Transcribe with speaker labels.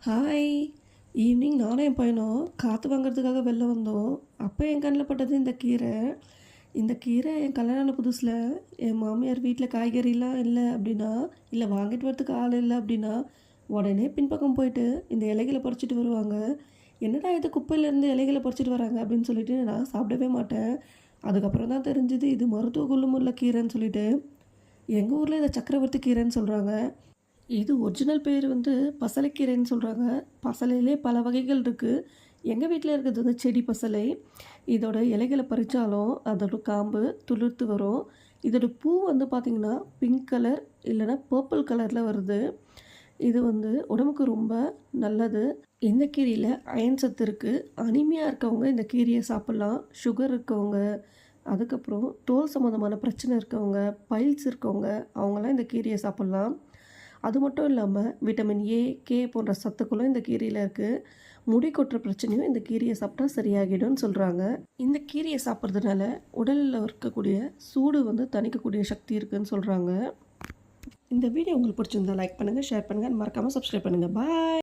Speaker 1: Hi. Evening நானும் என் பையனும் காற்று வாங்குறதுக்காக வெளில வந்தோம். அப்போ என் கண்ணில் பட்டது இந்த கீரை. இந்த கீரை என் கல்யாண புதுசில் என் மாமியார் வீட்டில் காய்கறிலாம் இல்லை அப்படின்னா, இல்லை வாங்கிட்டு வரதுக்கு ஆள் இல்லை அப்படின்னா, உடனே பின்பக்கம் போயிட்டு இந்த இலைகளை பறிச்சிட்டு வருவாங்க. என்னடா இது குப்பையிலேருந்து இலைகளை பறிச்சிட்டு வராங்க அப்படின்னு சொல்லிட்டு நான் சாப்பிடவே மாட்டேன். அதுக்கப்புறம் தான் தெரிஞ்சுது இது மருத்துவ குணமுள்ள கீரைன்னு சொல்லிட்டு. எங்கள் ஊரில் இதை சக்கரவர்த்தி கீரைன்னு சொல்கிறாங்க. இது ஒரிஜினல் பேர் வந்து பசலைக்கீரைன்னு சொல்கிறாங்க. பசலையிலே பல வகைகள் இருக்குது. எங்கள் வீட்டில் இருக்கிறது வந்து செடி பசலை. இதோட இலைகளை பறித்தாலும் அதோட காம்பு துளிர்த்து வரும். இதோட பூ வந்து பார்த்திங்கன்னா பிங்க் கலர் இல்லைன்னா பர்பிள் கலரில் வருது. இது வந்து உடம்புக்கு ரொம்ப நல்லது. இந்த கீரையில் அயன் சத்து இருக்குது. அனிமியாக இருக்கவங்க இந்த கீரையை சாப்பிட்லாம். சுகர் இருக்கவங்க, அதுக்கப்புறம் தோல் சம்மந்தமான பிரச்சனை இருக்கவங்க, பைல்ஸ் இருக்கவங்க, அவங்களாம் இந்த கீரையை சாப்பிட்லாம். அது மட்டும் இல்லாமல் விட்டமின் ஏ, கே போன்ற சத்துக்களும் இந்த கீரையில் இருக்குது. முடி கொட்டுற பிரச்சனையும் இந்த கீரையை சாப்பிட்டா சரியாகிடும்னு சொல்கிறாங்க. இந்த கீரையை சாப்பிட்றதுனால உடலில் இருக்கக்கூடிய சூடு வந்து தணிக்கக்கூடிய சக்தி இருக்குதுன்னு சொல்கிறாங்க. இந்த வீடியோ உங்களுக்கு பிடிச்சிருந்தா லைக் பண்ணுங்கள், ஷேர் பண்ணுங்கள், மறக்காமல் சப்ஸ்கிரைப் பண்ணுங்கள். பாய்.